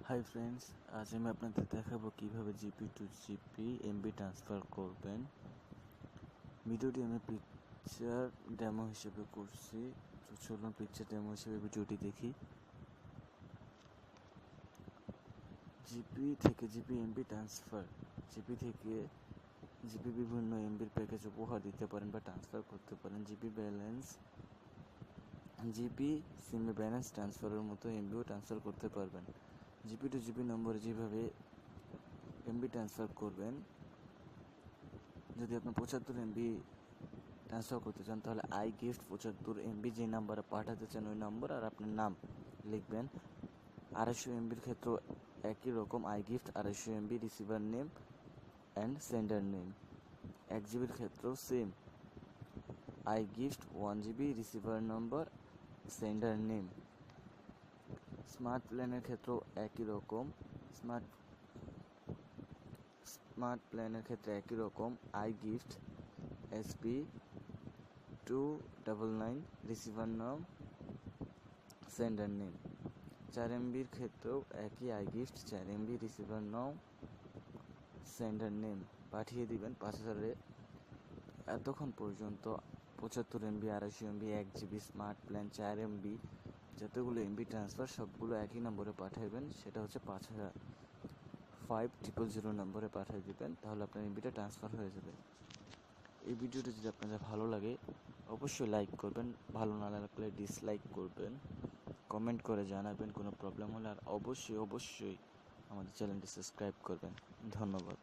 Hi friends, আজ আমি আপনাদের দেখাবো কিভাবে GP to GP MB transfer করবেন। ভিডিওটি আমি পিকচার ডেমো হিসেবে করছি, তো চলুন পিকচার ডেমো হিসেবে ভিডিওটি দেখি। জিপি থেকে জিপি এমবি ট্রান্সফার, জিপি থেকে জিপি বিভিন্ন এমবির প্যাকেজ উপহার দিতে পারেন বা ট্রান্সফার করতে পারেন। জিপি সিমে ব্যালেন্স ট্রান্সফারের মতো এমবিও ট্রান্সফার করতে পারবেন। জিপি টু জিপি নম্বরে যেভাবে এমবি ট্রান্সফার করবেন, যদি আপনি 75 এমবি ট্রান্সফার করতে চান তাহলে আই গিফট 75 এমবি যে নাম্বারে পাঠাতে চান ওই নম্বর আর আপনার নাম লিখবেন। 250 এমবির ক্ষেত্রেও একই রকম, I gift 250 MB receiver name and sender name. 1 জিবির ক্ষেত্রেও same, I gift 1 GB receiver number sender name. Smart প্ল্যানের ক্ষেত্রেও একই রকম, স্মার্ট প্ল্যানের ক্ষেত্রে একই রকম, আই গিফট এসপি 299 রিসিভার নাম সেন্ডার নেম। 4 এমবির ক্ষেত্রেও একই, আই গিফট 4 এমবি রিসিভার নাম সেন্ডার নেম। পাঠিয়ে দিবেন 5000-এ। এতক্ষণ পর্যন্ত 75 MB, 250 MB, 1 GB smart plan, 4 MB, যতগুলো এমবি ট্রান্সফার সবগুলো একই নম্বরে পাঠাবেন, সেটা হচ্ছে 5000 নম্বরে পাঠিয়ে দিবেন, তাহলে আপনার এমবিটা ট্রান্সফার হয়ে যাবে। এই ভিডিওটা যদি আপনাদের ভালো লাগে অবশ্যই লাইক করবেন, ভালো না লাগলে ডিসলাইক করবেন, কমেন্ট করে জানাবেন কোনো প্রবলেম হলে, আর অবশ্যই আমাদের চ্যানেলটি সাবস্ক্রাইব করবেন। ধন্যবাদ।